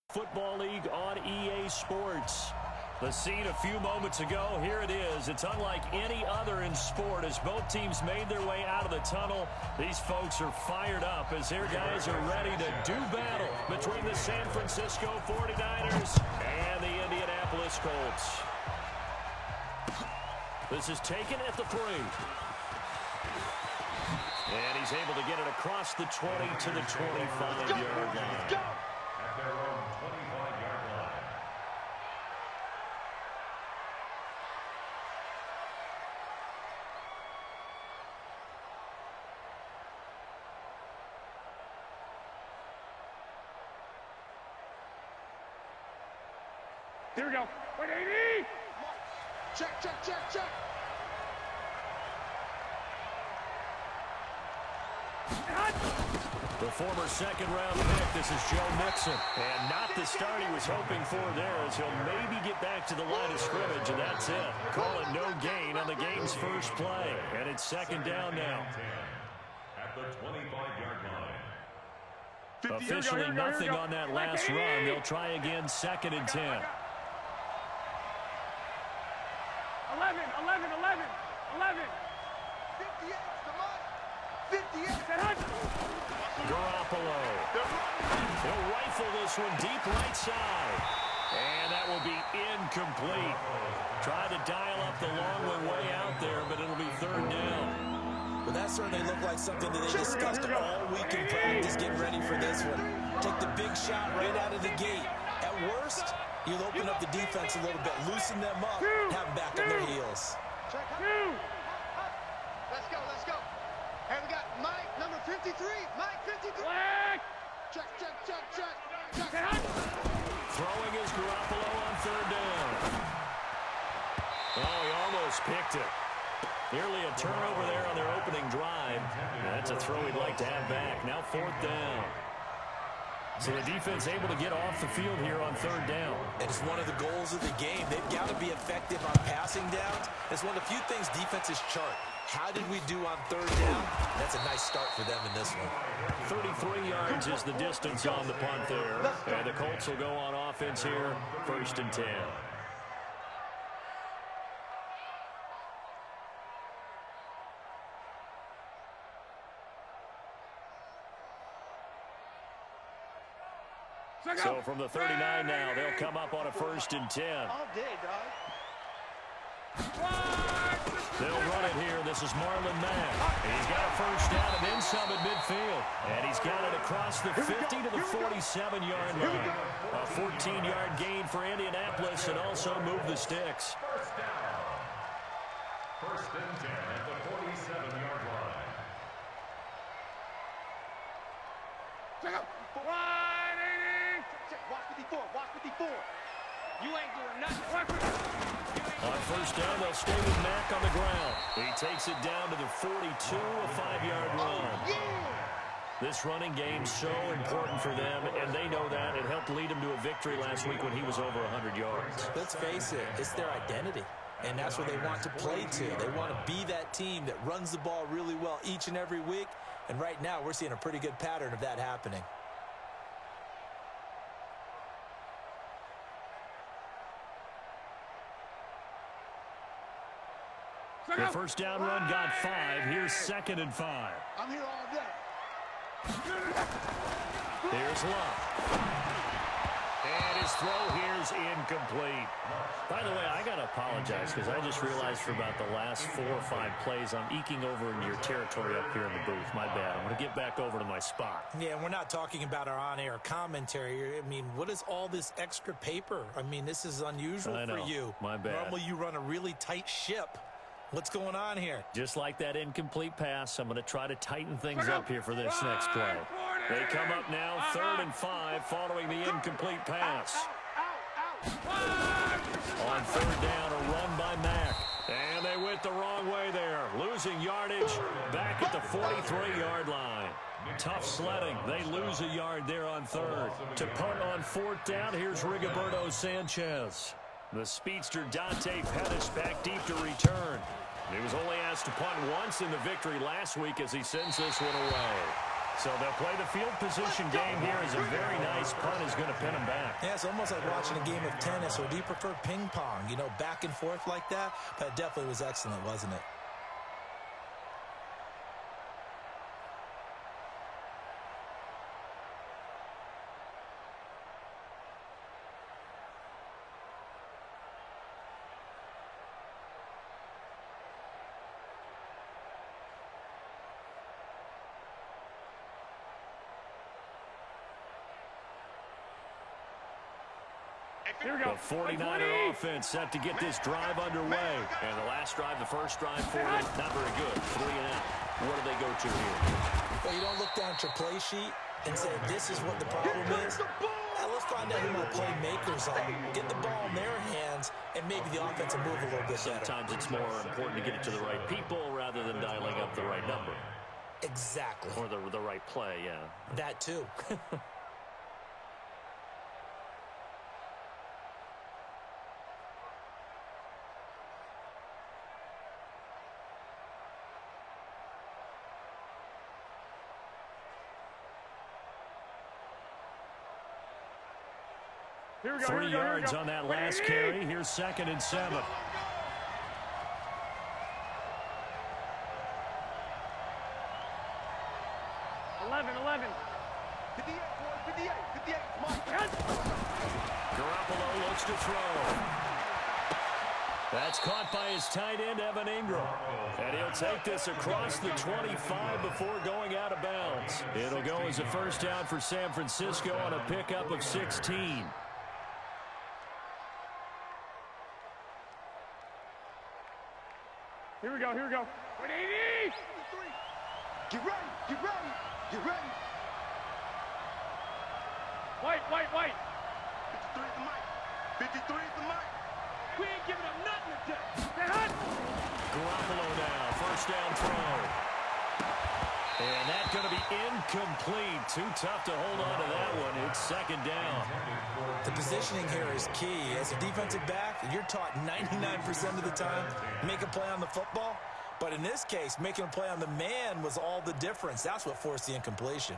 Football League on EA Sports. The scene a few moments ago, here it is. It's unlike any other in sport as both teams made their way out of the tunnel. These folks are fired up as their guys are ready to do battle between the San Francisco 49ers and the Indianapolis Colts. This is taken at the 3. And he's able to get it across the 20 to the 25-yard line. At their own 25-yard line. Here we go. 180. Check, check, check, check. The former second-round pick, this is Joe Mixon. And not the start he was hoping for there as he'll maybe get back to the line of scrimmage, and that's it. Call it no gain on the game's first play. And it's second down now. At the 25-yard line. Officially nothing on that last run. They'll try again, second and 10. 11. Garoppolo. He'll rifle this one deep right side. And that will be incomplete. Tried to dial up the long way out there, but it'll be third down. Well, that certainly looked like something that they discussed all week in practice, getting ready for this one. Take the big shot right out of the gate. At worst, you'll open up the defense a little bit, loosen them up, have them back on their heels. Let's go, let's go. Hey, we got Mike, number 53. Mike, 53. Check, check, check, check. Throwing is Garoppolo on third down. Oh, he almost picked it. Nearly a turnover there on their opening drive. That's a throw he'd like to have back. Now fourth down. So the defense able to get off the field here on third down. And it's one of the goals of the game. They've got to be effective on passing downs. It's one of the few things defenses chart. How did we do on third down? That's a nice start for them in this one. 33 yards is the distance on the punt there. And the Colts will go on offense here, first and 10. So from the 39 now, they'll come up on a first and 10. All day, dog. They'll run it here. This is Marlon Mack. He's got a first down and then some at midfield. And he's got it across the 50 to the 47-yard line. A 14-yard gain for Indianapolis and also move the sticks. First down. First and 10 at the 47-yard line. Check out. 180. Watch 54, watch 54. You ain't doing nothing. On first down, they'll stay with Mack on the ground. He takes it down to the 42, a 5-yard run. This running game so important for them, and they know that. It helped lead him to a victory last week when he was over 100 yards. Let's face it, it's their identity. And that's what they want to play to. They want to be that team that runs the ball really well each and every week. And right now, we're seeing a pretty good pattern of that happening. The first down run got 5. Here's second and 5. I'm here all day. Here's Love. And his throw here's incomplete. By the way, I got to apologize because I just realized for about the last 4 or 5 plays, I'm eking over in your territory up here in the booth. My bad. I'm going to get back over to my spot. Yeah, we're not talking about our on-air commentary. I mean, what is all this extra paper? I mean, this is unusual for you. My bad. Normally, you run a really tight ship. What's going on here? Just like that incomplete pass, I'm going to try to tighten things up here for this next play. They come up now, third and 5, following the incomplete pass. On third down, a run by Mack. And they went the wrong way there. Losing yardage back at the 43-yard line. Tough sledding. They lose a yard there on third. To punt on fourth down, here's Rigoberto Sanchez. The speedster Dante Pettis back deep to return. He was only asked to punt once in the victory last week as he sends this one away. So they'll play the field position game here as a very nice punt is going to pin them back. Yeah, it's almost like watching a game of tennis, or do you prefer ping pong? You know, back and forth like that? That definitely was excellent, wasn't it? Here we go. The 49er offense set to get this drive underway. And the last drive, the first drive for them, not very good. 3 and out. What do they go to here? Well, you don't look down at your play sheet and say, this is what the problem is. Now, let's find out who my playmakers are. Get the ball in their hands, and maybe the offense will move a little bit better. Sometimes it's more important to get it to the right people rather than dialing up the right number. Exactly. Or the right play, yeah. That too. Here we go. 3 yards on that last carry. Here's 2nd and 7. 11. 58, boy, 58, 58. Garoppolo looks to throw. That's caught by his tight end, Evan Ingram. And he'll take this across the 25 before going out of bounds. It'll go as a first down for San Francisco on a pickup of 16. Here we go. 180. Get ready. White. 53 is the mic. 53 is the mic. We ain't giving up nothing today. Stay hot. Garoppolo now, first down throw. And that's going to be incomplete. Too tough to hold on to that one. It's 2nd down. The positioning here is key. As a defensive back, you're taught 99% of the time, make a play on the football. But in this case, making a play on the man was all the difference. That's what forced the incompletion.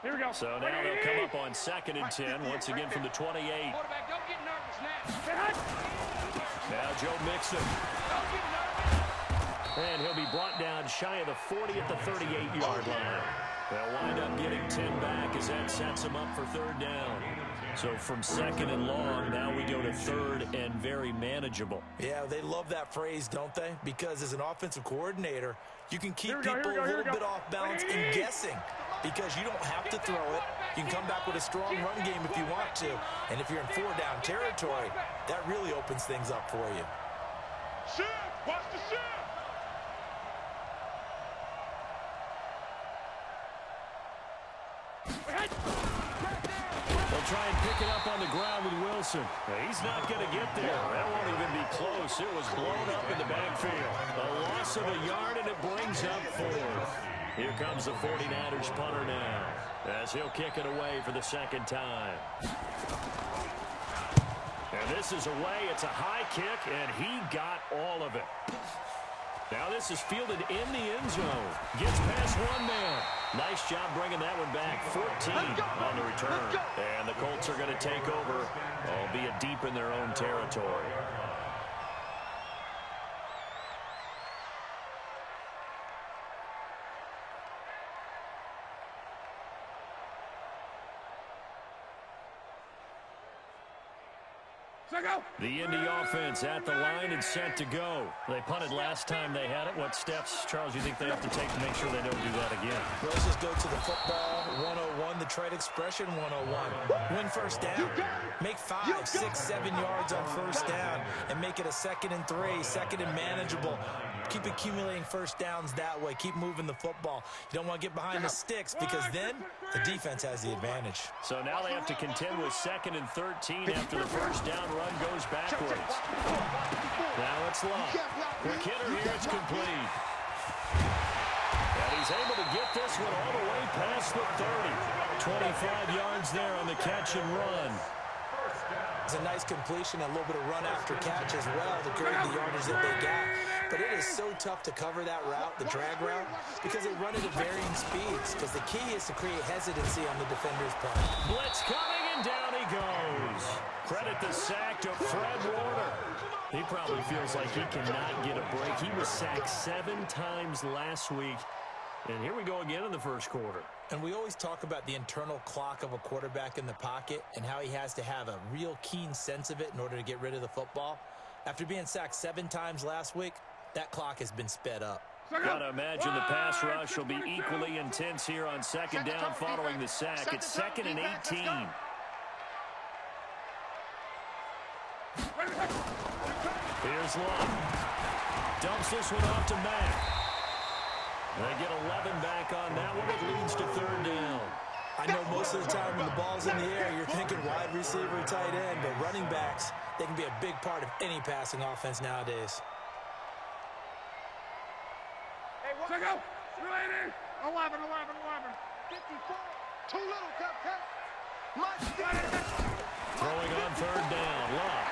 Here we go. So now they'll come up on 2nd and 10, once again from the 28. Quarterback, don't get nervous now. Stay hot. Now Joe Mixon. Don't get nervous. And he'll be brought down shy of the 40 at the 38-yard line. They'll wind up getting 10 back as that sets them up for 3rd down. So from 2nd and long, now we go to 3rd and very manageable. Yeah, they love that phrase, don't they? Because as an offensive coordinator, you can keep people a little bit off balance and guessing, because you don't have to throw it. You can come back with a strong run game if you want to. And if you're in 4-down territory, that really opens things up for you. Shift. Watch the shift. They'll try and pick it up on the ground with Wilson. He's not going to get there. That won't even be close. It was blown up in the backfield. A loss of a yard, and it brings up 4th. Here comes the 49ers punter now, as he'll kick it away for the 2nd time. And this is away. It's a high kick, and he got all of it. Now this is fielded in the end zone. Gets past one man. Nice job bringing that one back. 14 on the return. And the Colts are going to take over, albeit deep in their own territory. The Indy offense at the line and set to go. They punted last time they had it. What steps, Charles, do you think they have to take to make sure they don't do that again? Well, let's just go to the football 101, the trade expression 101. Win first down. Make 5, 6, 7 yards on first down and make it a 2nd and 3, 2nd and manageable. Keep accumulating first downs that way. Keep moving the football. You don't want to get behind the sticks because then the defense has the advantage. So now they have to contend with 2nd and 13 after the first down run goes backwards. Now it's Love. Quick hitter here, it's complete. And he's able to get this one all the way past the 30. 25 yards there on the catch and run. It's a nice completion, a little bit of run after catch as well to create the yardage that they got. But it is so tough to cover that route, the drag route, because they run it at varying speeds. Because the key is to create hesitancy on the defender's part. Blitz coming, and down he goes. Credit the sack to Fred Warner. He probably feels like he cannot get a break. He was sacked 7 times last week. And here we go again in the first quarter. And we always talk about the internal clock of a quarterback in the pocket and how he has to have a real keen sense of it in order to get rid of the football. After being sacked 7 times last week, that clock has been sped up. Gotta imagine the pass rush will be equally intense here on 2nd down following the sack. It's 2nd and 18. Here's Love. Dumps this one off to Mack. They get 11 back on that one. It leads to 3rd down. I know most of the time when the ball's in the air, you're thinking wide receiver, tight end, but running backs, they can be a big part of any passing offense nowadays. Hey, what? Check out. 11, 11. 54. Too little, cut. Throwing on 3rd down. Love.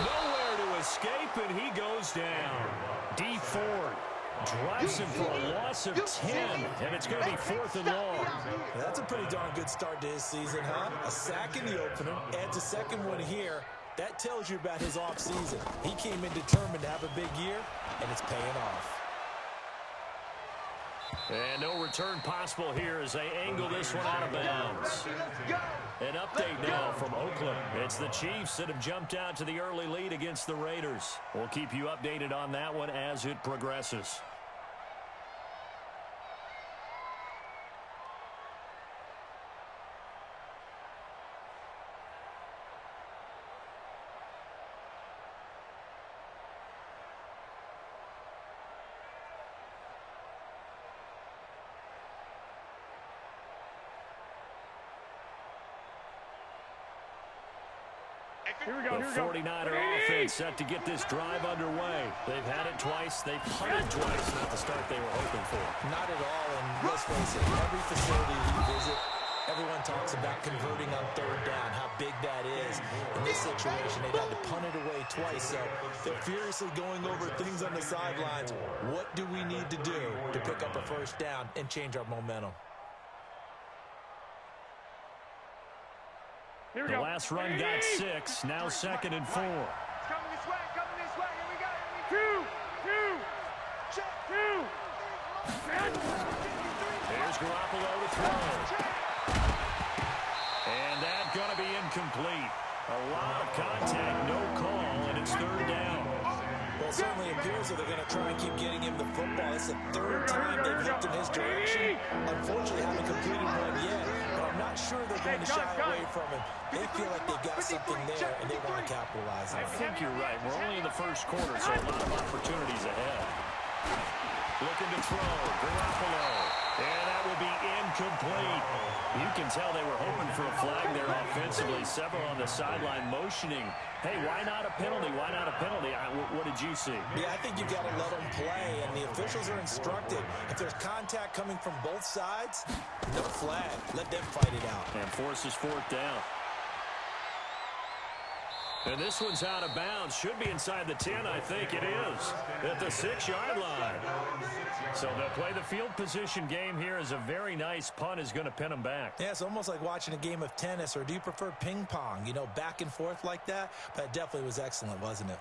Nowhere to escape, and he goes down. D. Ford drives him for a loss of 10, and it's going to be 4th and long. That's a pretty darn good start to his season, huh? A sack in the opener, adds a second one here. That tells you about his offseason. He came in determined to have a big year, and it's paying off. And no return possible here as they angle this one out of bounds. An update now from Oakland. It's the Chiefs that have jumped out to the early lead against the Raiders. We'll keep you updated on that one as it progresses. Here we go. The 49er offense set to get this drive underway. They've had it twice. They've punted twice. Not the start they were hoping for. Not at all, and let's face it, every facility we visit, everyone talks about converting on 3rd down, how big that is. In this situation, they've had to punt it away twice, so they're furiously going over things on the sidelines. What do we need to do to pick up a 1st down and change our momentum? The last run got 6. Now 2nd and 4. Coming this way. Here we go. Two. Here's Garoppolo to throw. And that's going to be incomplete. A lot of contact, no call, and it's 3rd down. Well, it certainly appears that they're going to try and keep getting him the football. It's the 3rd time they've looked in his direction. Unfortunately, haven't completed one yet, but I'm not sure they're going to shy away from him. They feel like they've got something there, and they want to capitalize on it. I think you're right. We're only in the first quarter, so a lot of opportunities ahead. Looking to throw. Garoppolo. And that will be incomplete. You can tell they were hoping for a flag there offensively. Several on the sideline motioning. Hey, why not a penalty? Why not a penalty? What did you see? Yeah, I think you've got to let them play, and the officials are instructed. If there's contact coming from both sides, no flag. Let them fight it out. And forces 4th down. And this one's out of bounds. Should be inside the 10, I think it is. At the 6-yard line. So they'll play the field position game here as a very nice punt is going to pin them back. Yeah, it's almost like watching a game of tennis, or do you prefer ping pong? You know, back and forth like that? But it definitely was excellent, wasn't it?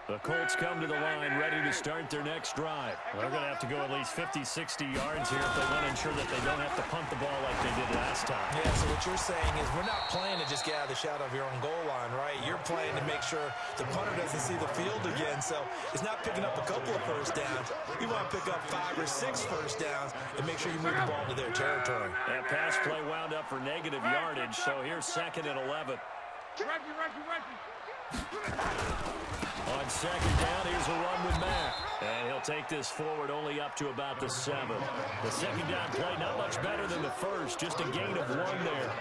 The Colts come to the line ready to start their next drive. They're going to have to go at least 50, 60 yards here if they want to ensure that they don't have to punt the ball like they did last time. Yeah, so what you're saying is we're not playing to just get out of the shadow of your own goal line, right? You're playing to make sure the punter doesn't see the field again. So it's not picking up a couple of 1st downs. You want to pick up 5 or 6 1st downs and make sure you move the ball to their territory. That pass play wound up for negative yardage, so here's 2nd and 11. On second down, here's a run with Matt. And he'll take this forward only up to about the 7. The second down play not much better than the first, just a gain of 1 there.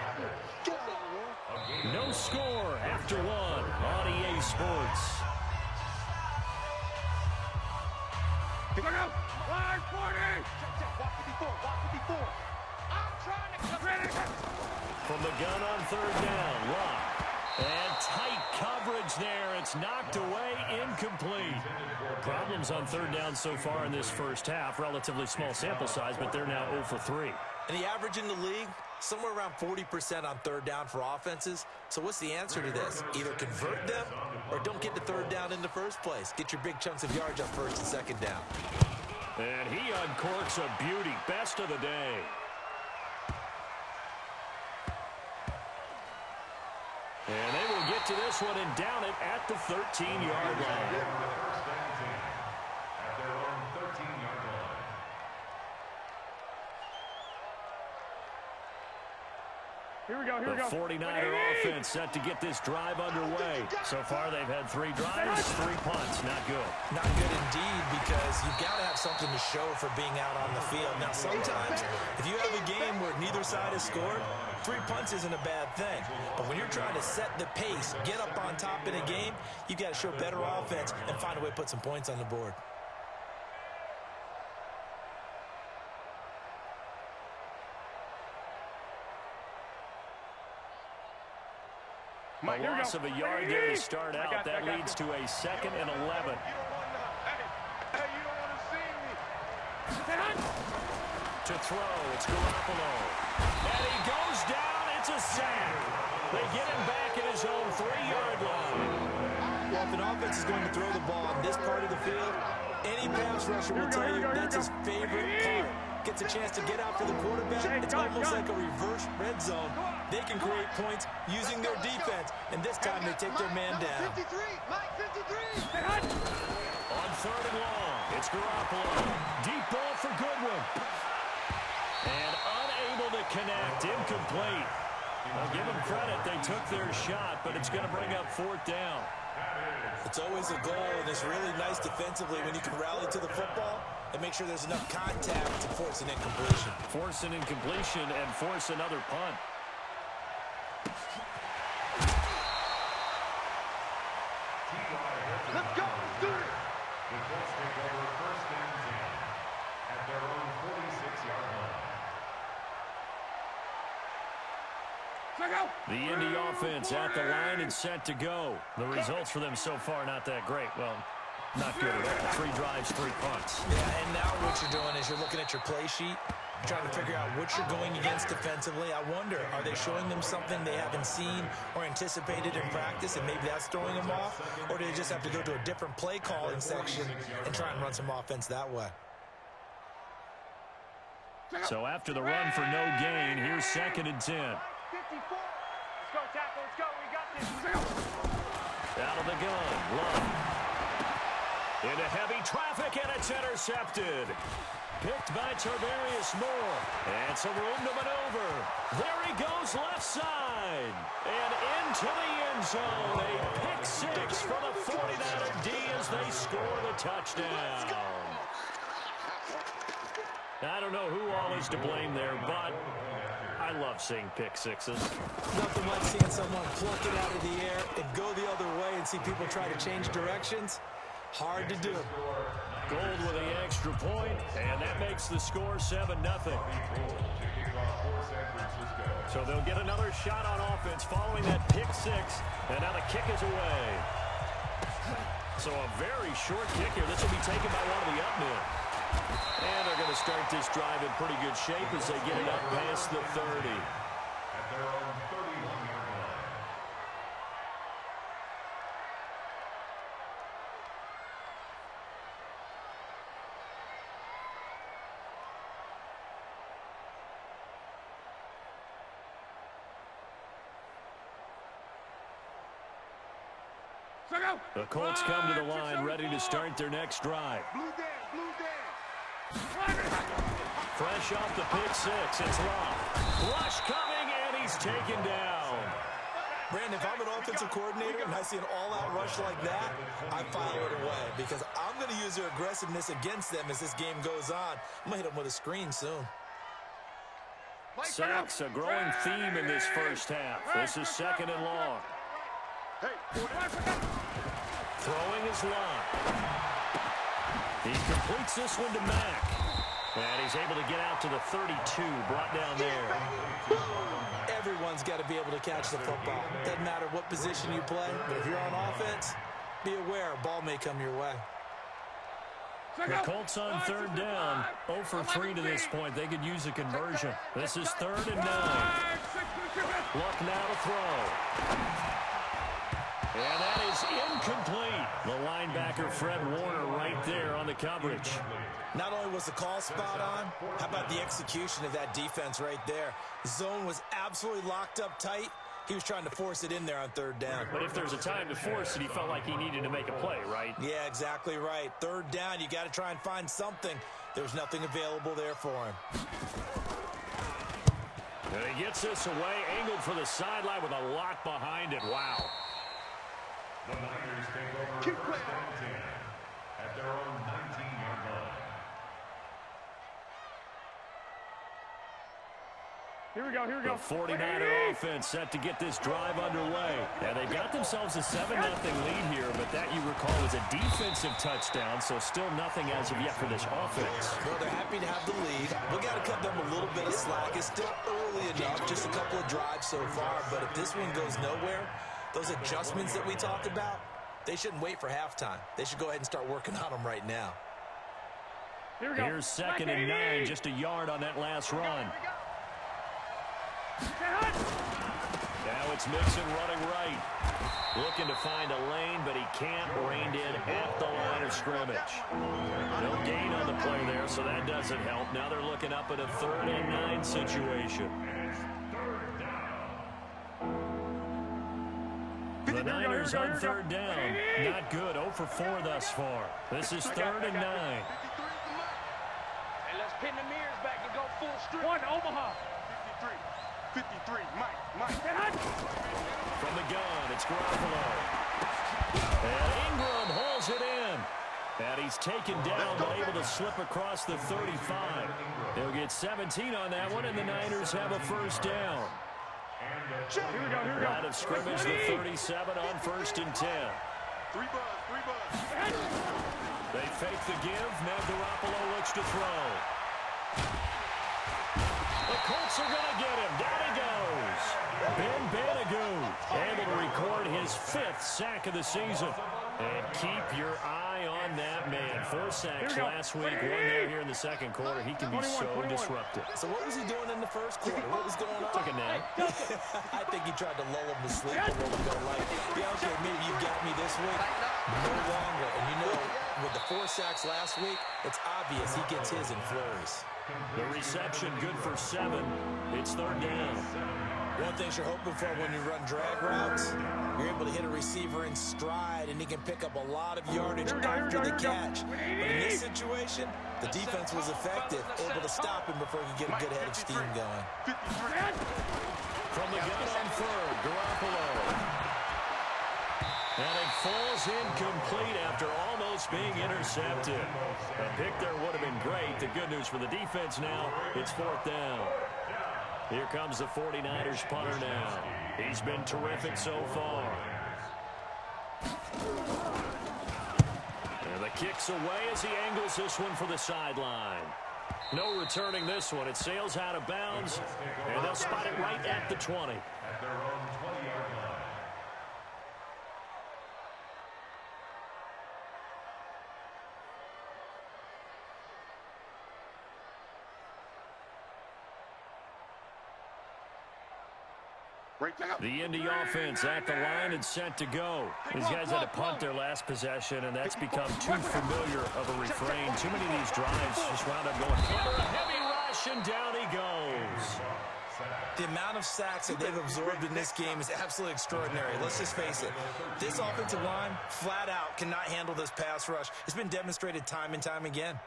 No score after 1 on EA Sports. Look out! Line 40! From the gun on third down, Locke. And tight coverage there. It's knocked away, incomplete. Problems on third down so far in this first half. Relatively small sample size, but they're now 0 for 3. And the average in the league, somewhere around 40% on third down for offenses. So what's the answer to this? Either convert them or don't get to third down in the first place. Get your big chunks of yards on first and second down. And he uncorks a beauty. Best of the day. And they will get to this one and down it at the 13-yard line. Here we go, here we The go. 49er offense set to get this drive underway. So far, they've had 3 drives, 3 punts. Not good. Not good indeed, because you've got to have something to show for being out on the field. Now, sometimes, if you have a game where neither side has scored, 3 punts isn't a bad thing. But when you're trying to set the pace, get up on top in a game, you've got to show better offense and find a way to put some points on the board. A loss of a yard there to start out. That leads to a 2nd and 11. To throw, it's Garoppolo. And he goes down. It's a sack. They get him back at his own 3-yard line. Well, if an offense is going to throw the ball on this part of the field, any pass rusher will tell you that's his favorite part. Gets a chance to get after the quarterback. It's almost like a reverse red zone. They can create points using their defense, and this time they take their man down. 53, Mike 53. On 3rd and long, it's Garoppolo. Deep ball for Goodwin. And unable to connect, incomplete. I'll give them credit. They took their shot, but it's going to bring up 4th down. It's always a goal, and it's really nice defensively when you can rally to the football and make sure there's enough contact to force an incompletion. Force an incompletion and force another punt. Let's go, let's do it. The Colts take over 1st and 10 at their own 46-yard line. The Indy offense at the line and set to go. The results for them so far not that great. Well, not good at all. 3 drives, 3 punts. Yeah, and now what you're doing is you're looking at your play sheet, trying to figure out what you're going against defensively. I wonder, are they showing them something they haven't seen or anticipated in practice, and maybe that's throwing them off? Or do they just have to go to a different play calling section and try and run some offense that way? So after the run for no gain, here's 2nd and 10. 54. Let's go, tackle. Let's go. We got this. Out of the gun, Love. Into heavy traffic, and it's intercepted. Picked by Tarvarius Moore. And some room to maneuver. There he goes left side. And into the end zone. A pick 6 for the 49er D as they score the touchdown. I don't know who all is to blame there, but I love seeing pick 6s. Nothing like seeing someone pluck it out of the air and go the other way and see people try to change directions. Hard to do. Gold with the extra point, and that makes the score 7-0. So they'll get another shot on offense following that pick 6, and now the kick is away. So a very short kick here. This will be taken by one of the up men. And they're going to start this drive in pretty good shape as they get it up past the 30. At their own 31-yard line. The Colts come to the line ready to start their next drive. Blue Dan, blue Dan. Fresh off the pick 6, it's Locke. Rush coming, and he's taken down. Brandon, if I'm an offensive coordinator and I see an all-out rush like that, I file it away because I'm going to use their aggressiveness against them as this game goes on. I'm going to hit them with a screen soon. Sacks, a growing theme in this first half. This is 2nd and long. Throwing his line. He completes this one to Mack. And he's able to get out to the 32, brought down there. Everyone's got to be able to catch the football. Doesn't matter what position you play, but if you're on offense, be aware a ball may come your way. The Colts on 3rd down, 0 for 3 to this point. They could use a conversion. This is 3rd and 9. Luck now to throw. And that is incomplete. The linebacker, Fred Warner, right there on the coverage. Not only was the call spot on, how about the execution of that defense right there? Zone was absolutely locked up tight. He was trying to force it in there on 3rd down. But if there's a time to force it, he felt like he needed to make a play, right? Yeah, exactly right. 3rd down, you got to try and find something. There's nothing available there for him. And he gets this away, angled for the sideline with a lot behind it. Wow. The Niners take over 1st and 10 at their own 19-yard line. Here we go, here we go. The 49er offense set to get this drive underway. And they've got themselves a 7-0 lead here, but that, you recall, was a defensive touchdown, so still nothing as of yet for this offense. Well, they're happy to have the lead. We got to cut them a little bit of slack. It's still early enough, just a couple of drives so far, but if this one goes nowhere, those adjustments that we talked about, they shouldn't wait for halftime. They should go ahead and start working on them right now. Here we go. Here's 2nd and 9, just a yard on that last run. Now it's Mixon running right. Looking to find a lane, but he can't. Reined in at the line of scrimmage. No gain on the play there, so that doesn't help. Now they're looking up at a 3rd and 9 situation. The Niners on 3rd down. Not good. 0 for 4 thus far. This is 3rd and 9. Hey, let's pin the mirrors back and go full strip. One, Omaha. 53, Mike. From the gun, it's Garoppolo. And Ingram hauls it in. And he's taken down, but able to slip across the 35. They'll get 17 on that one, and the Niners have a 1st down. Here we go, here we go. Out of scrimmage, the 37 on 1st and 10. 3 buzz. They fake the give. Now Garoppolo looks to throw. The Colts are going to get him. Down he goes. Ben Banagoo able to record his 5th sack of the season. And keep your eye on that man. 4 sacks last week, 1 there here in the 2nd quarter. He can be so disruptive. So what was he doing in the 1st quarter? What was going on? Took a nap. I think he tried to lull him to sleep a little bit. Like, yeah, okay, maybe you got me this week. No longer. And you know, with the 4 sacks last week, it's obvious he gets his in flurries. The reception good for 7. It's 3rd down. One thing you're hoping for when you run drag routes, you're able to hit a receiver in stride, and he can pick up a lot of yardage after the catch. But in this situation, the defense was effective, able to stop him before he could get a good head of steam going. From the gun on 3rd, Garoppolo. And it falls incomplete after almost being intercepted. A pick there would have been great. The good news for the defense now, it's 4th down. Here comes the 49ers punter now. He's been terrific so far. And the kick's away as he angles this one for the sideline. No returning this one. It sails out of bounds, and they'll spot it right at the 20. At their own 20-yard line. The Indy offense at the line and set to go. These guys had to punt their last possession, and that's become too familiar of a refrain. Too many of these drives just wound up going under a heavy rush, and down he goes. The amount of sacks that they've absorbed in this game is absolutely extraordinary. Let's just face it. This offensive line, flat out, cannot handle this pass rush. It's been demonstrated time and time again.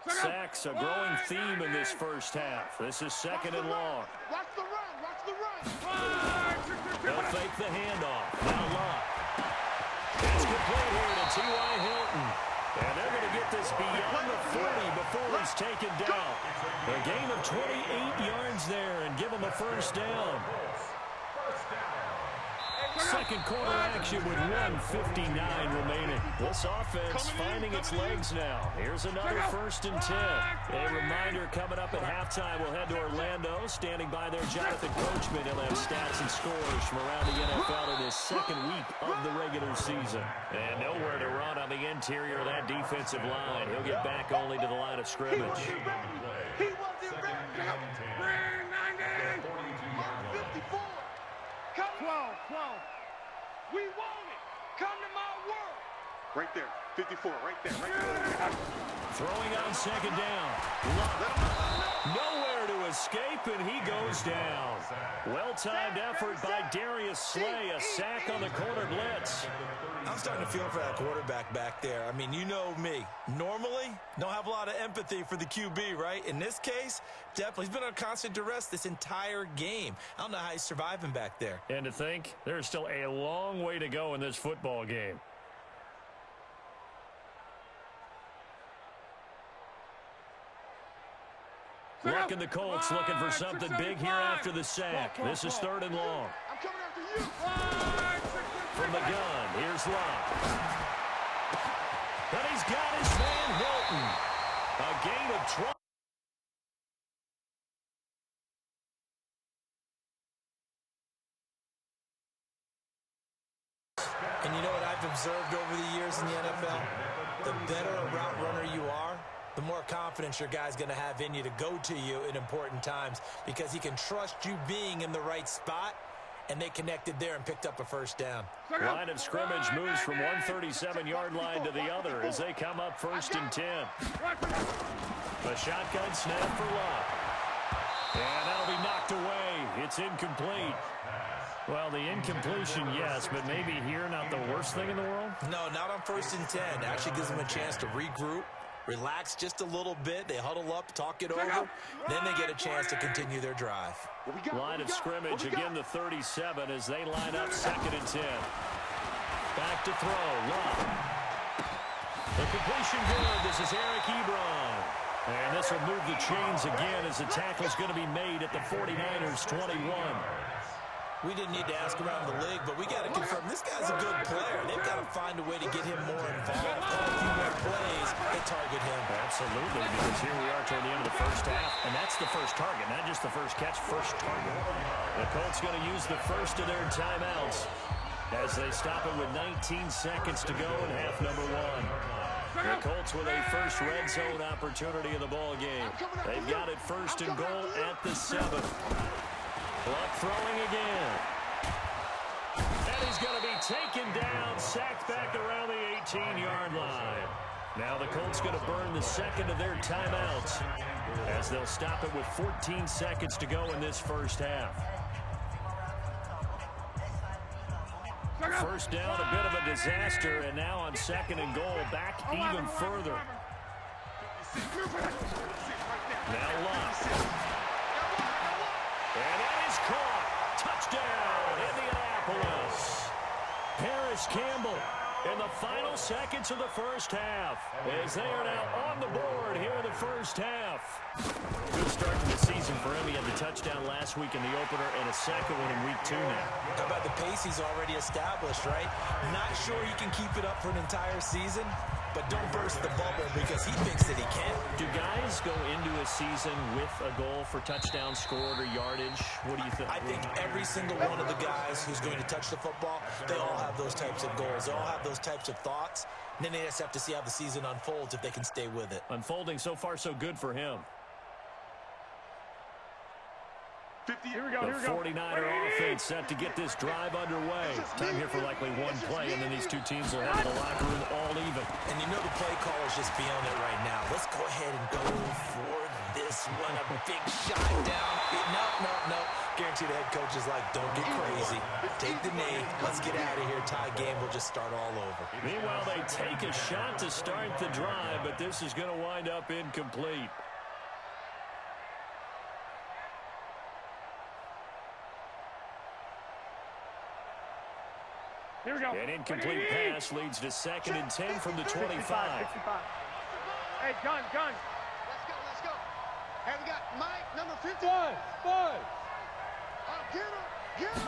Sacks, a growing theme in this first half. This is 2nd and long. Watch the run. fake the handoff. Now Love. It's complete here to T.Y. Hilton. And they're going to get this beyond the 40 before he's taken down. A gain of 28 yards there and give him a first down. Second quarter action with 1:59 remaining. This offense finding its legs now. Here's another 1st and 10. A reminder coming up at halftime. We'll head to Orlando. Standing by there, Jonathan Coachman. He'll have stats and scores from around the NFL in his second week of the regular season. And nowhere to run on the interior of that defensive line. He'll get back only to the line of scrimmage. He wasn't ready. Bring 90. 54. Come 12. We want it. Come to my world. Right there. 54. Right there. Throwing on second down. Nowhere to escape, and he goes down. Well-timed effort by Darius Slay. A sack on the corner blitz. I'm starting to feel for that quarterback back there. I mean, you know me. Normally, don't have a lot of empathy for the QB, right? In this case, definitely. He's been on constant duress this entire game. I don't know how he's surviving back there. And to think, there's still a long way to go in this football game. Looking the Colts, looking for something big here after the sack. This is 3rd and long. I'm coming after you. From the gun, here's Love. But he's got his man Hilton. A gain of 12. And you know what I've observed over the years in the NFL? The better a route runner you are, the more confidence your guy's going to have in you to go to you in important times because he can trust you being in the right spot, and they connected there and picked up a first down. Line of scrimmage moves from 137-yard line to the other as they come up 1st and 10. A shotgun snap for Love. And that'll be knocked away. It's incomplete. Well, the incompletion, yes, but maybe here not the worst thing in the world? No, not on 1st and 10. Actually gives them a chance to regroup, relax just a little bit. They huddle up, talk it over. Then they get a chance to continue their drive. Line of scrimmage, again the 37 as they line up 2nd and 10. Back to throw, Love. The completion good. This is Eric Ebron. And this will move the chains again as the tackle is going to be made at the 49ers 21. We didn't need to ask around the league, but we got to confirm this guy's a good player. They've got to find a way to get him more involved. Call a few more plays that target him. Absolutely, because here we are toward the end of the first half, and that's the first target, not just the first catch, first target. The Colts going to use the first of their timeouts as they stop it with 19 seconds to go in half number 1. The Colts with a first red zone opportunity in the ball game. They've got it 1st and goal at the 7. Luck throwing again. And he's going to be taken down, sacked back around the 18-yard line. Now the Colts going to burn the second of their timeouts as they'll stop it with 14 seconds to go in this first half. First down, a bit of a disaster, and now on 2nd and goal, back even further. Now Luck. And that is caught. Touchdown, Indianapolis. Paris Campbell in the final seconds of the first half as they are now on the board here in the first half. Good start to the season for him. He had the touchdown last week in the opener and a second one in week 2 now. How about the pace he's already established, right? Not sure he can keep it up for an entire season, but don't burst the bubble because he thinks that he can. Do guys go into a season with a goal for touchdown scored or yardage? What do you think? I think every single one of the guys who's going to touch the football, they all have those types of goals. They all have those types of thoughts. And then they just have to see how the season unfolds if they can stay with it. Unfolding so far so good for him. Here we go. The 49er offense set to get this drive underway. Time here for likely one play, and then these two teams will have the locker room all even. And you know the play caller's just beyond it right now. Let's go ahead and go for this one. A big shot down. No. Guarantee the head coach is like, don't get crazy. Take the knee. Let's get out of here. Tie game will just start all over. Meanwhile, they take a shot to start the drive, but this is going to wind up incomplete. Here we go. An incomplete pass leads to 2nd and 10 from the 25. 65. Hey, gun. Let's go. Hey, we got Mike, number 50. Five. Get him.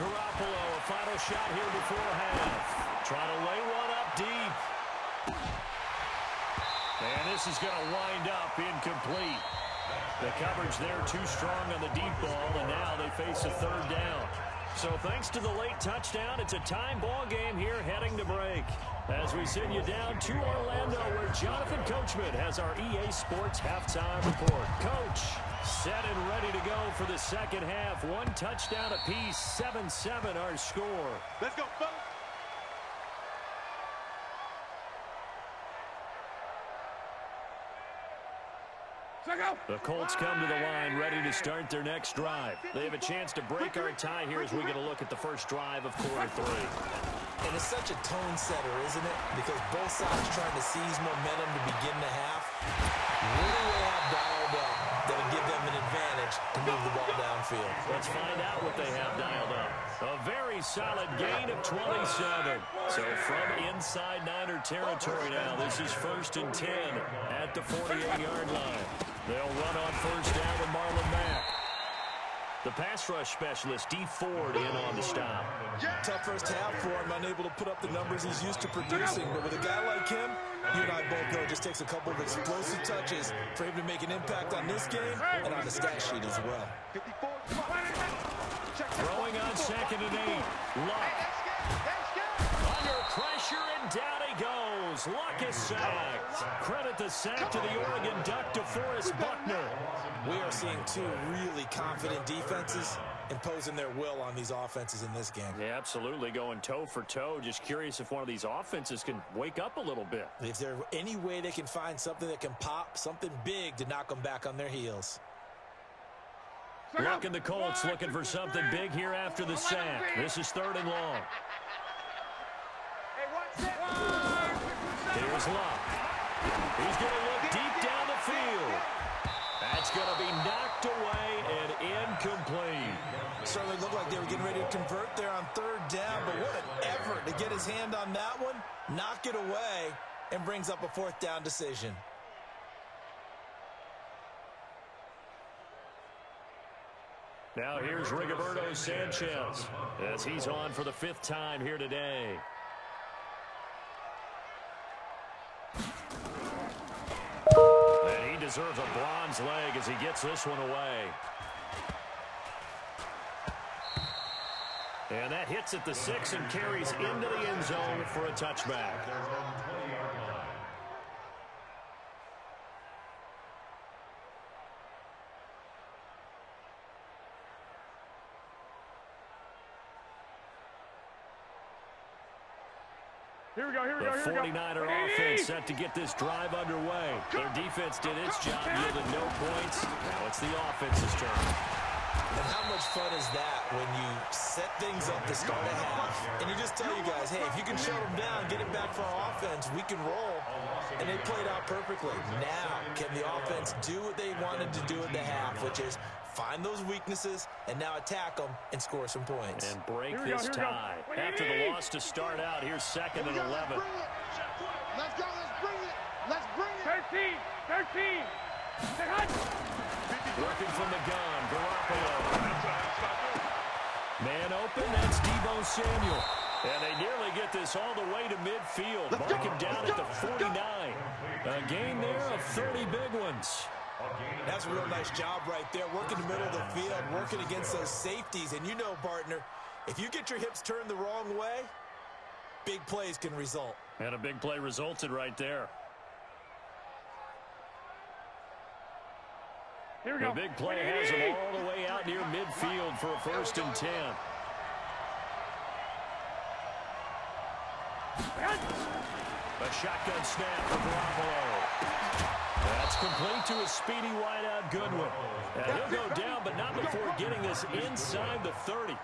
Garoppolo, a final shot here before half. Trying to lay one up deep. And this is going to wind up incomplete. The coverage there too strong on the deep ball, and now they face a 3rd down. So thanks to the late touchdown, it's a time ball game here heading to break. As we send you down to Orlando, where Jonathan Coachman has our EA Sports halftime report. Coach, set and ready to go for the second half. 1 touchdown apiece, 7-7 our score. Let's go, folks. The Colts come to the line ready to start their next drive. They have a chance to break our tie here as we get a look at the first drive of quarter 3. And it's such a tone setter, isn't it? Because both sides trying to seize momentum to begin the half. Really they have dialed up that'll give them an advantage to move the ball downfield. Let's find out what they have dialed up. A very solid gain of 27. So from inside Niner territory now, this is 1st and 10 at the 48-yard line. They'll run on 1st down with Marlon Mack. The pass rush specialist, D. Ford, in on the stop. Tough first half for him, unable to put up the numbers he's used to producing. But with a guy like him, you and I both know it just takes a couple of explosive touches for him to make an impact on this game and on the stat sheet as well. Throwing on 2nd and 8. Luck. Under pressure, and down he goes. Luck is sacked. Credit the sack to the Oregon Duck, DeForest Buckner. We are seeing 2 really confident defenses imposing their will on these offenses in this game. Yeah, absolutely, going toe for toe. Just curious if one of these offenses can wake up a little bit. If there's any way they can find something that can pop, something big to knock them back on their heels. Luck and the Colts looking for something big here after the sack. This is 3rd and long. Here's Luck. He's going to look deep down the field. That's going to be knocked away and incomplete. Certainly looked like they were getting ready to convert there on 3rd down, but what an effort to get his hand on that one, knock it away, and brings up a 4th down decision. Now here's Rigoberto Sanchez as he's on for the 5th time here today. And he deserves a bronze leg as he gets this one away. And that hits at the 6 and carries into the end zone for a touchback. Here we go. The 49er offense set to get this drive underway. Their defense did its job, yielded no points. Now it's the offense's turn. And how much fun is that when you set things up to start a half, and you just tell you guys, hey, if you can shut them down, get it back for our offense, we can roll. And they played out perfectly. Now, can the offense do what they wanted to do at the half, which is find those weaknesses and now attack them and score some points. And break this tie. After the loss to start out, here's 2nd and 11. Let's go, let's bring it. 13. Working from the gun, Garoppolo. Man open, that's Deebo Samuel. And they nearly get this all the way to midfield. Mark him down at the 49. A game there of 30 big ones. That's a real nice job right there, working the middle of the field, working against those safeties. And you know, partner, if you get your hips turned the wrong way, big plays can result. And a big play resulted right there. Here we go. The big play has him all the way out near midfield for a 1st and 10. A shotgun snap for Garoppolo. That's complete to a speedy wideout Goodwin. And he'll go down, but not before getting this inside the 30.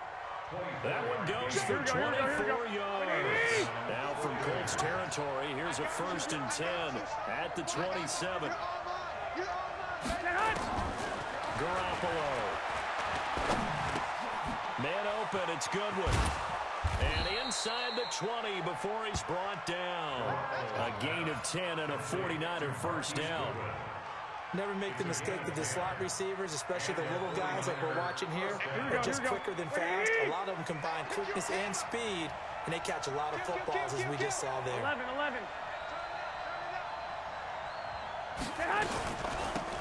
That one goes for 24 yards. Now from Colts territory, here's a 1st and 10 at the 27. Garoppolo. Man open, it's Goodwin. And inside the 20 before he's brought down. A gain of 10 and a 49er first down. Never make the mistake that the slot receivers, especially the little guys like we're watching here, are just quicker than fast. A lot of them combine quickness and speed, and they catch a lot of footballs, as we just saw there. 11.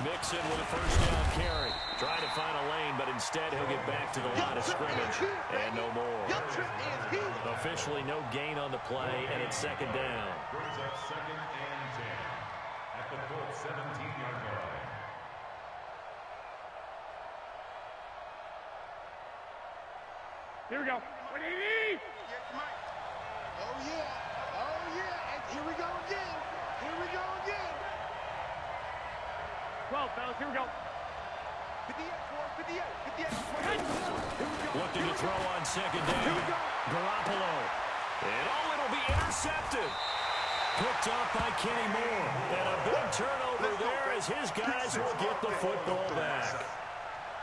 Mixon with a first down carry. Trying to find a lane, but instead he'll get back to the line of scrimmage. And no more. Officially no gain on the play, and it's second down. Brings up second and 10 at the Colts 17-yard line. Here we go. What do you need? Oh, yeah. And here we go again. 12, fellas. Here we go. 58. Looking to throw on second down. Garoppolo. And it'll be intercepted. Picked up by Kenny Moore. And a big turnover there as his guys will get the football back.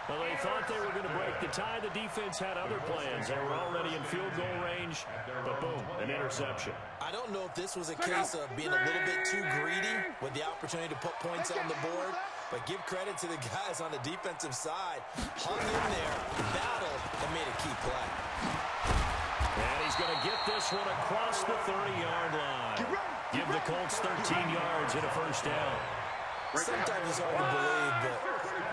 Well, they thought they were going to break the tie. The defense had other plans. They were already in field goal range, but boom, an interception. I don't know if this was a case of being a little bit too greedy with the opportunity to put points on the board, but give credit to the guys on the defensive side. Hung in there, battled, and made a key play. And he's going to get this one across the 30-yard line. Give the Colts 13 yards and a first down. Sometimes it's hard to believe, but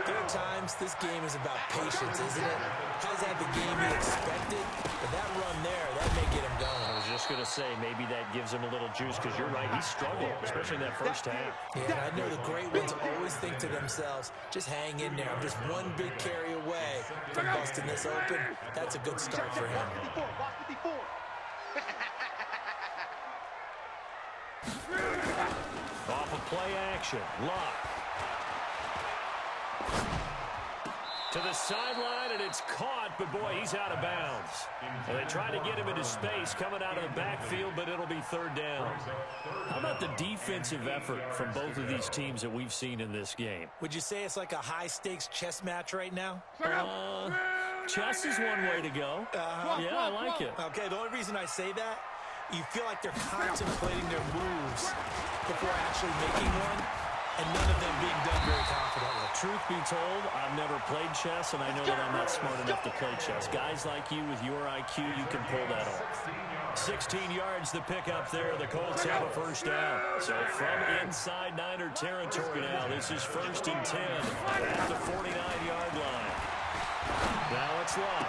there are times this game is about patience, isn't it? Hasn't had the game he expected, but that run there, that may get him going. I was just going to say, maybe that gives him a little juice, because you're right, he struggled, especially in that first half. Yeah, and I know the great ones always think to themselves, just hang in there. I'm just one big carry away from busting this open. That's a good start for him. Off of play action, Locke. To the sideline, and it's caught, but boy, he's out of bounds. And they try to get him into space coming out of the backfield, but it'll be third down. How about the defensive effort from both of these teams that we've seen in this game? Would you say it's like a high-stakes chess match right now? Chess is one way to go. Yeah, I like it. Okay, the only reason I say that, you feel like they're contemplating their moves before actually making one, and none of them being done very confidently. Truth be told, I've never played chess, and I know that I'm not smart enough to play chess. Guys like you with your IQ, you can pull that off. 16 yards the pick up there. The Colts have a first down. So from inside Niner territory now, this is first and 10 at the 49-yard line. Now it's Locke.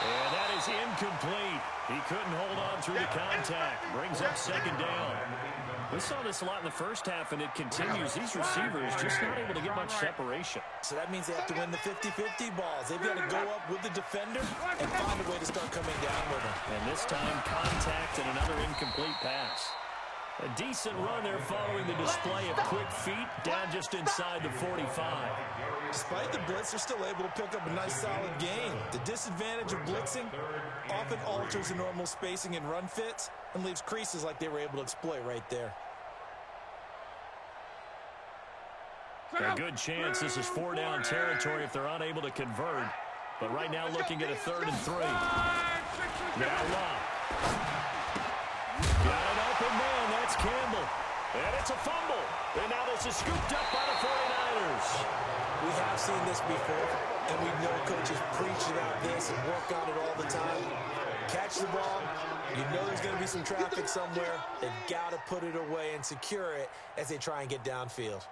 And that is incomplete. He couldn't hold on through the contact. Brings up second down. We saw this a lot in the first half, and it continues. These receivers just not able to get much separation. So that means they have to win the 50-50 balls. They've got to go up with the defender and find a way to start coming down with him. And this time, contact and another incomplete pass. A decent run there following the display of quick feet down just inside the 45. Despite the blitz, they're still able to pick up a nice solid gain. The disadvantage of blitzing often alters the normal spacing and run fits and leaves creases like they were able to exploit right there. A good chance this is four-down territory if they're unable to convert. But right now looking at a 3rd and 3. Now Locke. Got an open man. That's Campbell. And it's a fumble. And now this is scooped up by the 49ers. We have seen this before, and we know coaches preach about this and work on it all the time. Catch the ball. You know there's going to be some traffic somewhere. They've got to put it away and secure it as they try and get downfield.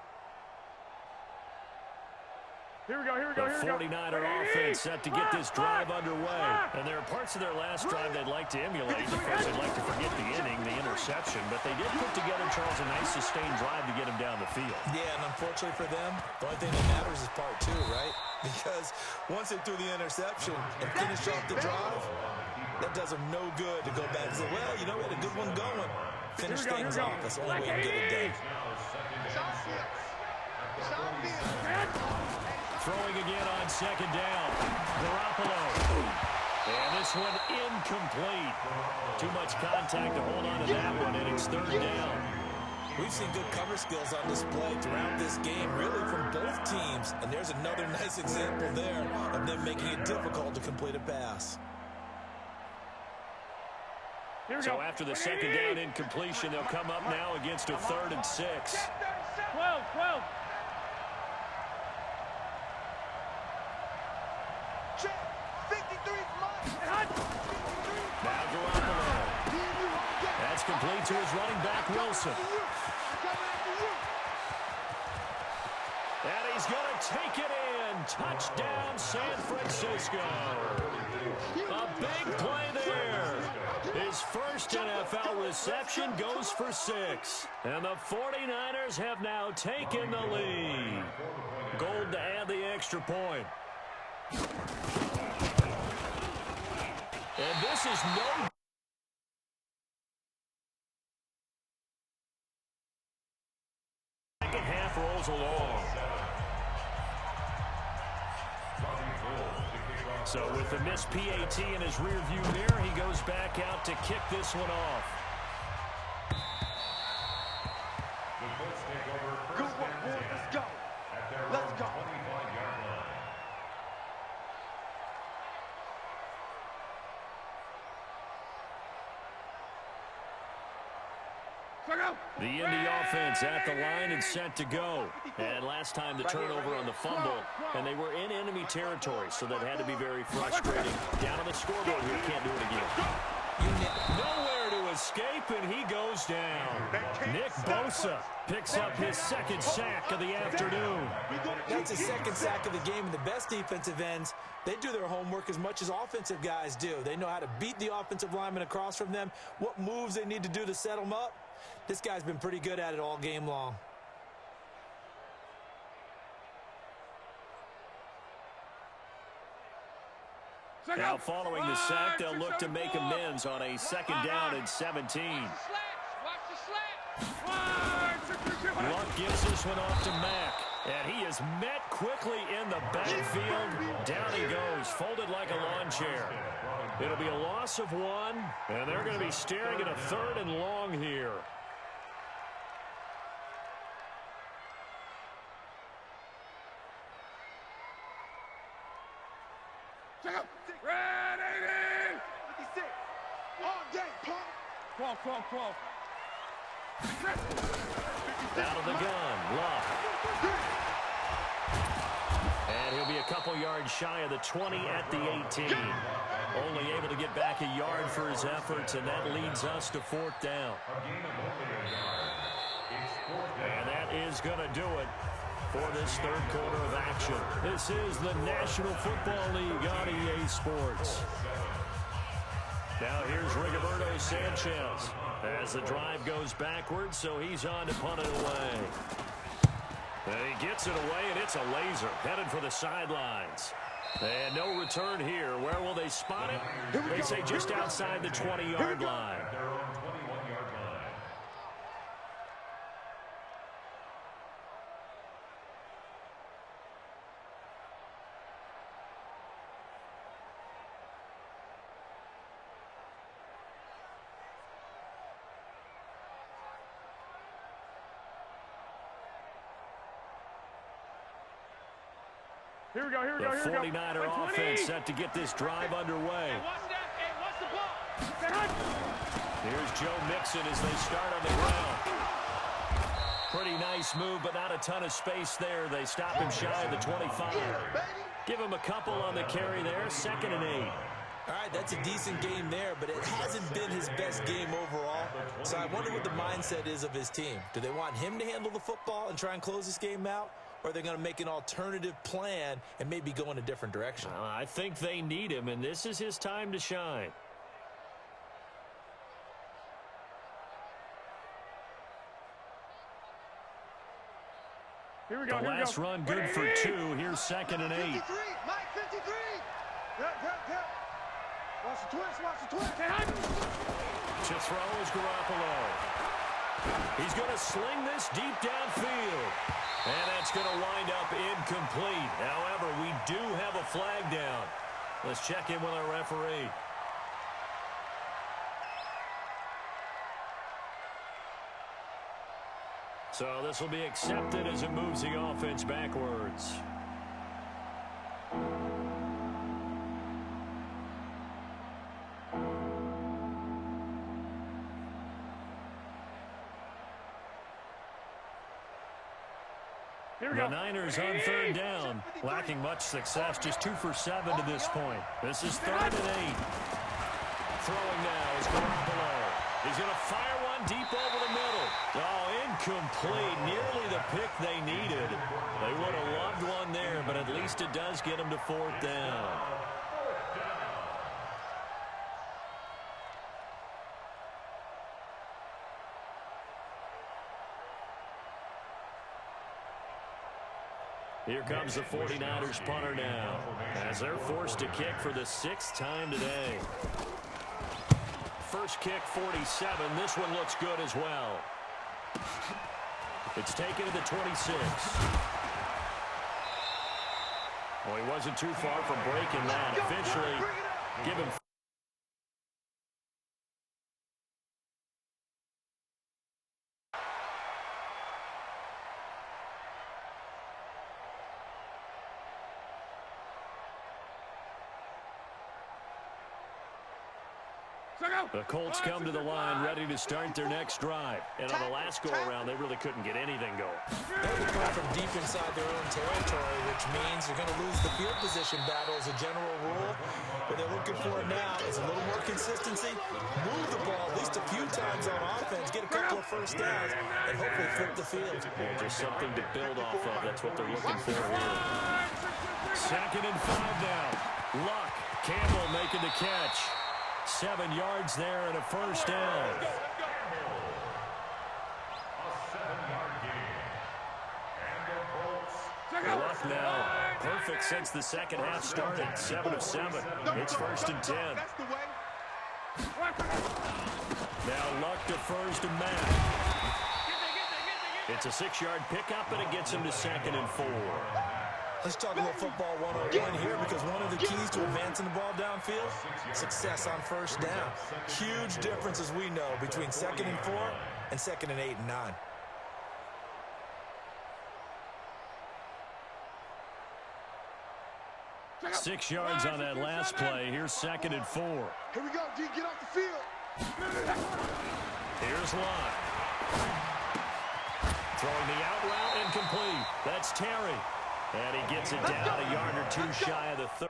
Here we go. The 49er offense set to get this drive underway. And there are parts of their last drive they'd like to emulate. Of course, they'd like to forget the inning, the interception. But they did put together, Charles, a nice sustained drive to get him down the field. Yeah, and unfortunately for them, the only thing that matters is part 2, right? Because once they threw the interception and finished off the drive, that does them no good to go back and say, well, you know, we had a good one going. Finish things off. That's the only way to get it done. Throwing again on second down. Garoppolo. And this one incomplete. Too much contact to hold on to that one, and it's 3rd down. We've seen good cover skills on display throughout this game, really from both teams. And there's another nice example there of them making it difficult to complete a pass. So after the second down incompletion, they'll come up now against a 3rd and 6. 12. Check. 53 Now Garoppolo. That's complete to his running back, Wilson. And he's going to take it in. Touchdown, San Francisco. A big play there. His first NFL reception goes for 6. And the 49ers have now taken the lead. Gold to add the extra point. And this is no... Second half rolls along. So with the missed PAT in his rearview mirror, he goes back out to kick this one off. Good work, boys. Let's go. Let's go. The Indy offense at the line and set to go. And last time the turnover on the fumble, and they were in enemy territory, so that had to be very frustrating. Down on the scoreboard here, can't do it again. Nowhere to escape, and he goes down. Nick Bosa picks up his second sack of the afternoon. That's his second sack of the game, and the best defensive ends, they do their homework as much as offensive guys do. They know how to beat the offensive lineman across from them, what moves they need to do to set them up. This guy's been pretty good at it all game long. Now following the sack, they'll look to make amends on a 2nd down and 17. Luck gives this one off to Mack. And he is met quickly in the backfield. Down he goes, folded like a lawn chair. It'll be a loss of 1, and they're going to be staring at a 3rd and long here. Ready! 56. All day, punk. 12. Out of the gun, Luck. And he'll be a couple yards shy of the 20 at the 18. Only able to get back a yard for his efforts, and that leads us to 4th down. And that is going to do it for this 3rd quarter of action. This is the National Football League on EA Sports. Now here's Rigoberto Sanchez as the drive goes backwards, so he's on to punt it away. And he gets it away, and it's a laser headed for the sidelines. And no return here. Where will they spot it? They say just outside the 20-yard line. Here we go. The 49er offense set to get this drive underway. Watch the ball. Here's Joe Mixon as they start on the ground. Pretty nice move, but not a ton of space there. They stop him shy of the 25. Give him a couple on the carry there. 2nd and 8. All right, that's a decent game there, but it hasn't been his best game overall. So I wonder what the mindset is of his team. Do they want him to handle the football and try and close this game out? Or are they going to make an alternative plan and maybe go in a different direction? I think they need him, and this is his time to shine. Here we go. The last run good for 2. Here's 2nd and 8. 53. Mike, 53. Yep. Watch the twist. To throw is Garoppolo. He's going to sling this deep downfield. And that's going to wind up incomplete. However, we do have a flag down. Let's check in with our referee. So this will be accepted as it moves the offense backwards. The Niners on third down, lacking much success, just 2 for 7 to this point. This is 3rd and 8. Throwing now is Garoppolo. He's going to fire one deep over the middle. Oh, incomplete. Nearly the pick they needed. They would have loved one there, but at least it does get them to 4th down. Here comes the 49ers punter now, as they're forced to kick for the 6th time today. First kick, 47. This one looks good as well. It's taken to the 26. Well, he wasn't too far from breaking that. Eventually, give him. The Colts come to the line ready to start their next drive. And on the last go-around, they really couldn't get anything going. They're coming from deep inside their own territory, which means you're going to lose the field position battle as a general rule. What they're looking for now is a little more consistency, move the ball at least a few times on offense, get a couple of first downs, and hopefully flip the field. Yeah, just something to build off of. That's what they're looking for here. 2nd and 5 now. Luck. Campbell making the catch. 7 yards there and a first down. A 7-yard gain. And the Colts. Luck now. Perfect since the second half started. 7 of 7. It's 1st and 10. Now Luck defers to Matt. It's a 6-yard pickup, and it gets him to 2nd and 4. Let's talk a little football 101 here, because one of the keys to advancing the ball downfield, success on first down. Huge difference, as we know, between 2nd and 4 and 2nd and 8 and 9. Six yards on that last play. Here's 2nd and 4. Here we go, D. Get off the field. Here's Lott. Throwing the out route, incomplete. That's Terry. And he gets it down a yard or 2 shy of the 30.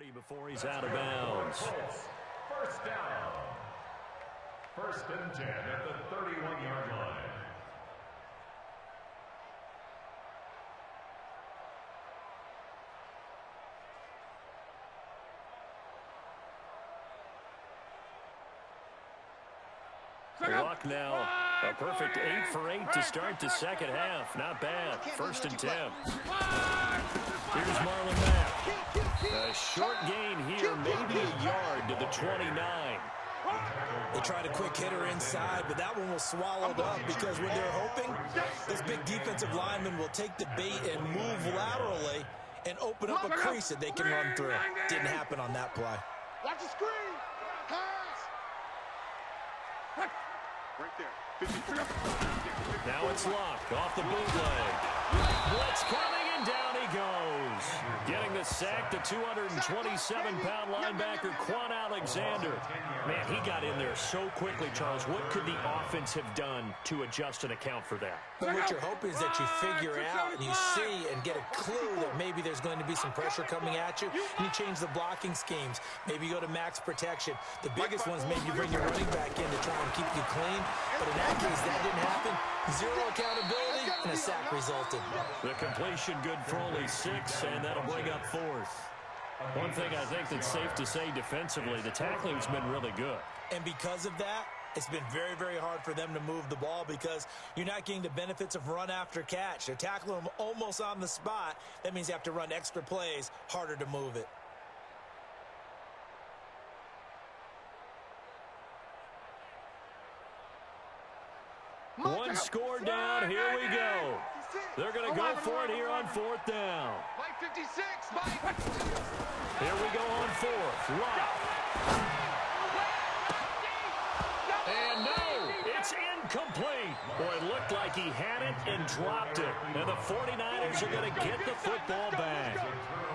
30 before he's out of bounds. First down. 1st and 10 at the 31-yard line. Luck now. A perfect 8 for 8 to start the second half. Not bad. 1st and 10. Here's Marlon Mack. A short gain here, maybe a yard to the 29. They tried a quick hitter inside, but that one was swallowed up because when they're hoping, this big defensive lineman will take the bait and move laterally and open up a crease that they can run through. Didn't happen on that play. Watch the screen. Pass. Right there. Now it's Luck off the bootleg. Blitz coming, and down he goes. Getting the sack, the 227-pound linebacker, Quan Alexander. Man, he got in there so quickly, Charles. What could the offense have done to adjust and account for that? But what you're hoping is that you figure out and you see and get a clue that maybe there's going to be some pressure coming at you, and you change the blocking schemes. Maybe you go to max protection. The biggest ones, maybe you bring your running back in to try and keep you clean. But in that case, that didn't happen. Zero accountability, and a sack resulted. The completion good for only 6, and that'll bring up 4th. One thing I think that's safe to say defensively, the tackling's been really good. And because of that, it's been very, very hard for them to move the ball because you're not getting the benefits of run after catch. They're tackling them almost on the spot. That means you have to run extra plays, harder to move it. One score down, here we go. They're going to go for it here on 4th down. Mike 56, Mike. Here we go on 4th. Luck. And no, it's incomplete. Boy, it looked like he had it and dropped it. And the 49ers are going to get the football back.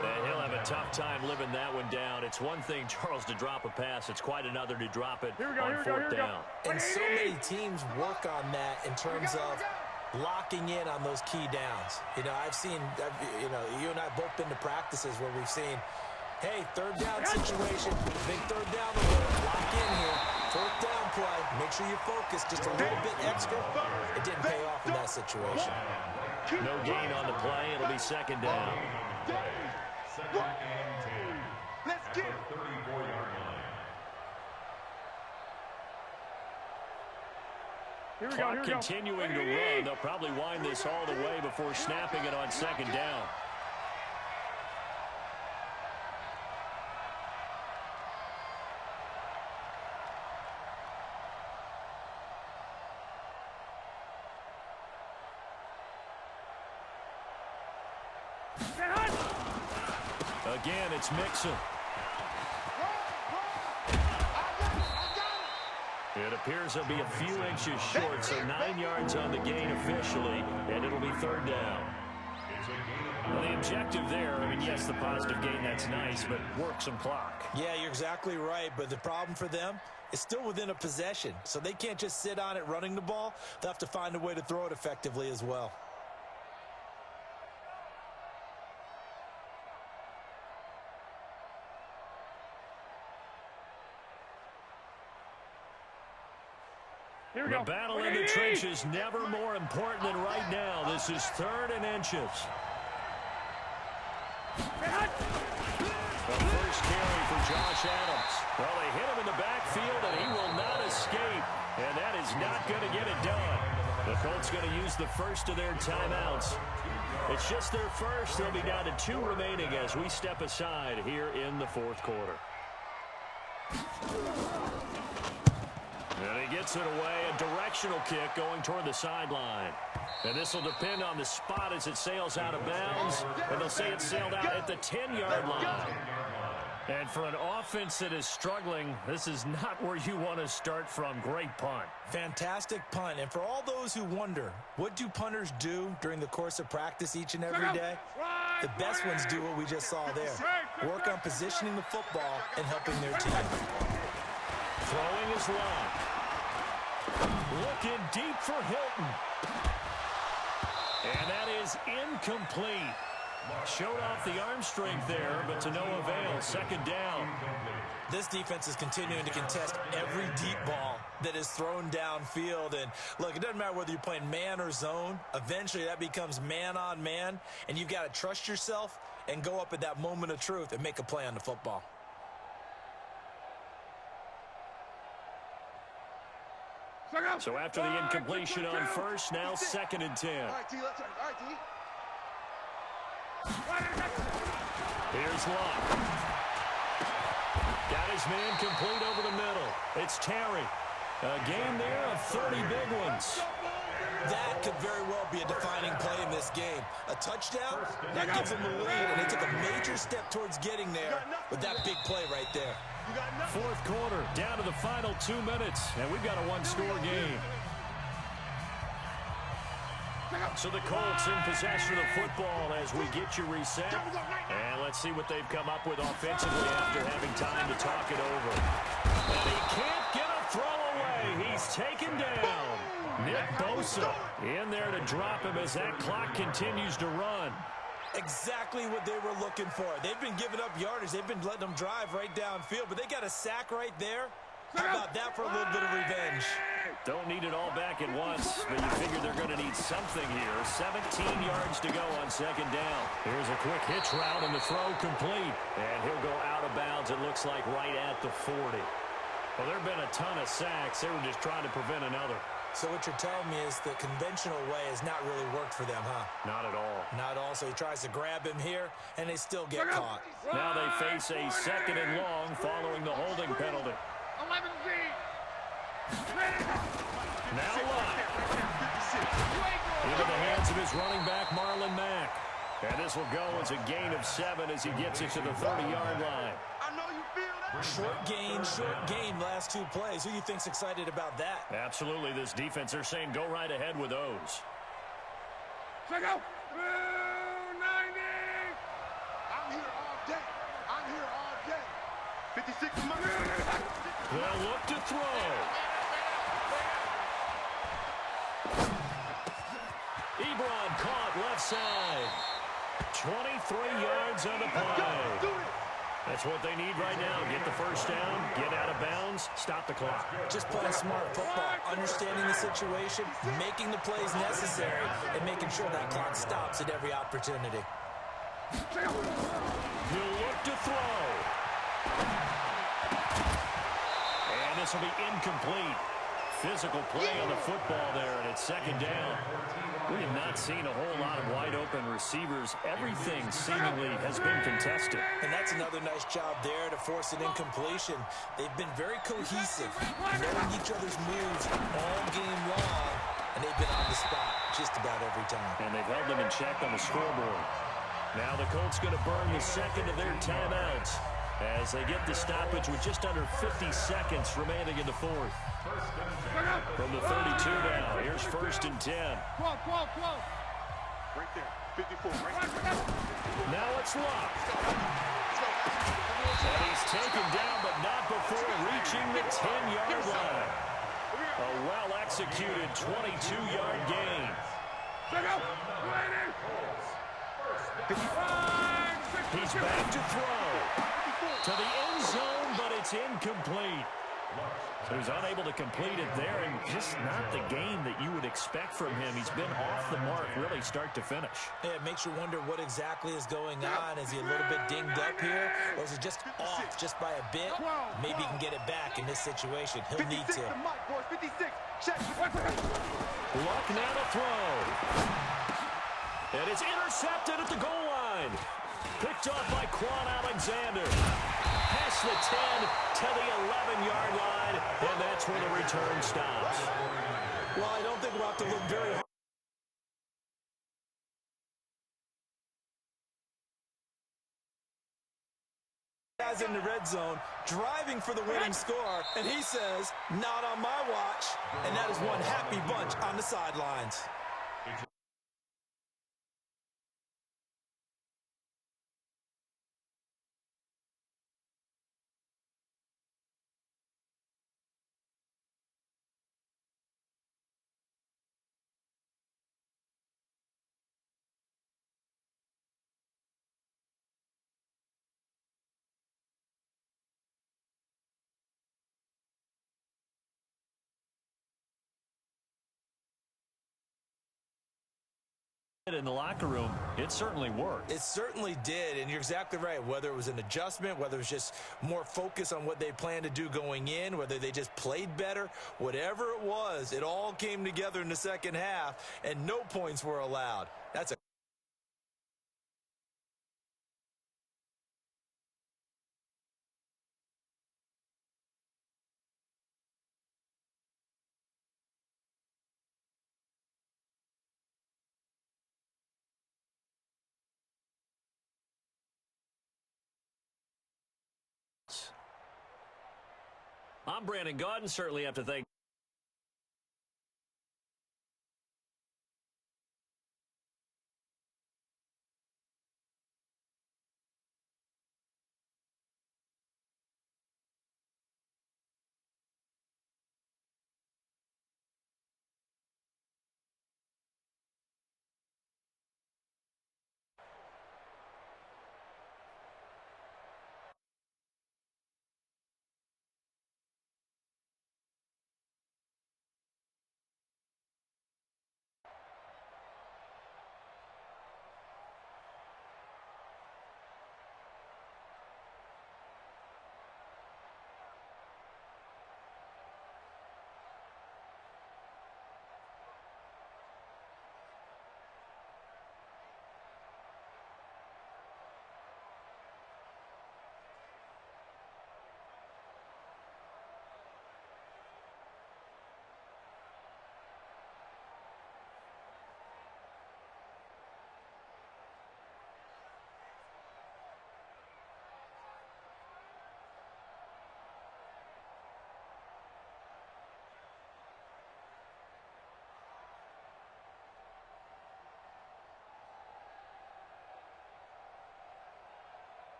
And he'll have a tough time living that one down. It's one thing, Charles, to drop a pass. It's quite another to drop it on 4th down. And so many teams work on that in terms of locking in on those key downs. You know, you and I both been to practices where we've seen, hey, 3rd down situation, big 3rd down alert, lock in here, 4th down play, make sure you focus just a little bit extra. It didn't pay off in that situation. No gain on the play. It'll be 2nd down. 2nd and 10. Let's get it. 34-yard line. Clock continuing to run. They'll probably wind this all the way before snapping it on 2nd down. Again, it's Mixon. It appears he'll be a few inches short, so 9 yards on the gain officially, and it'll be 3rd down. Well, the objective there, I mean, yes, the positive gain, that's nice, but work some clock. Yeah, you're exactly right, but the problem for them is still within a possession, so they can't just sit on it running the ball. They'll have to find a way to throw it effectively as well. The battle in the trenches never more important than right now. This is 3rd and inches. The first carry for Josh Adams. Well, they hit him in the backfield, and he will not escape. And that is not going to get it done. The Colts going to use the first of their timeouts. It's just their first. They'll be down to 2 remaining as we step aside here in the 4th quarter. And he gets it away, a directional kick going toward the sideline. And this will depend on the spot as it sails out of bounds. And they'll say it sailed out at the 10-yard line. And for an offense that is struggling, this is not where you want to start from. Great punt. Fantastic punt. And for all those who wonder, what do punters do during the course of practice each and every day? The best ones do what we just saw there. Work on positioning the football and helping their team. Throwing his line. Looking deep for Hilton. And that is incomplete. Showed off the arm strength there, but to no avail. Second down. This defense is continuing to contest every deep ball that is thrown downfield. And look, it doesn't matter whether you're playing man or zone. Eventually that becomes man on man, and you've got to trust yourself and go up at that moment of truth and make a play on the football. So after the incompletion on first, now 2nd and 10. All right, T, let's turn. All right, T. Here's Luck. Got his man complete over the middle. It's Terry. A game there of 30 big ones. That could very well be a defining play in this game. A touchdown, that gives them the lead, and they took a major step towards getting there with that big play right there. Fourth quarter, down to the final 2 minutes, and we've got a one-score game. So the Colts in possession of the football as we get you reset. And let's see what they've come up with offensively after having time to talk it over. And he can't get a throw away. He's taken down. Nick Bosa in there to drop him as that clock continues to run. Exactly what they were looking for. They've been giving up yardage. They've been letting them drive right downfield, but they got a sack right there. How about that for a little bit of revenge? Don't need it all back at once, but you figure they're going to need something here. 17 yards to go on 2nd down. Here's a quick hitch route and the throw complete. And he'll go out of bounds, it looks like, right at the 40. Well, there have been a ton of sacks. They were just trying to prevent another. So what you're telling me is the conventional way has not really worked for them, huh? Not at all. Not all. So he tries to grab him here, and they still get caught. Now they face a 2nd and long following the holding penalty. 11Z. Now Luck. Into the hands of his running back, Marlon Mack. And this will go as a gain of 7 as he gets it to the 30-yard line. I know you feel that. Short gain, last 2 plays. Who do you think's excited about that? Absolutely, this defense, they're saying go right ahead with those. Check out. 90. I'm here all day. I'm here all day. 56 is my They'll look to throw. Ebron caught left side. 23 yards on the play. That's what they need right now. Get the first down, get out of bounds, stop the clock. Just playing smart football, understanding the situation, making the plays necessary, and making sure that clock stops at every opportunity. He'll look to throw. And this will be incomplete. Physical play on the football there, and it's 2nd down. We have not seen a whole lot of wide-open receivers. Everything seemingly has been contested. And that's another nice job there to force an incompletion. They've been very cohesive, knowing each other's moves all game long, and they've been on the spot just about every time. And they've held them in check on the scoreboard. Now the Colts going to burn the 2nd of their timeouts as they get the stoppage with just under 50 seconds remaining in the 4th. From the 32 now, here's 1st and 10. 12. right there. 54. Right Now it's Luck. And he's taken down, but not before reaching the 10-yard line. A well-executed 22-yard gain. He's back to throw. To the end zone, but it's incomplete. So he's unable to complete it there, and just not the game that you would expect from him. He's been off the mark really start to finish. Yeah, it makes you wonder what exactly is going on. Is he a little bit dinged up here, or is he just off just by a bit? Maybe he can get it back in this situation. He'll need to. 56. Check. Luck now to throw. And it's intercepted at the goal line. Picked off by Quan Alexander. Past the 10 to the 11-yard line, and that's where the return stops. Well, I don't think we'll have to look very hard. Guys in the red zone, driving for the winning score, and he says, not on my watch. And that is one happy bunch on the sidelines. in the locker room, it certainly worked. It certainly did, and you're exactly right. Whether it was an adjustment, whether it was just more focus on what they planned to do going in, whether they just played better, whatever it was, it all came together in the second half, and no points were allowed. That's a I'm Brandon Gaudin. Certainly have to thank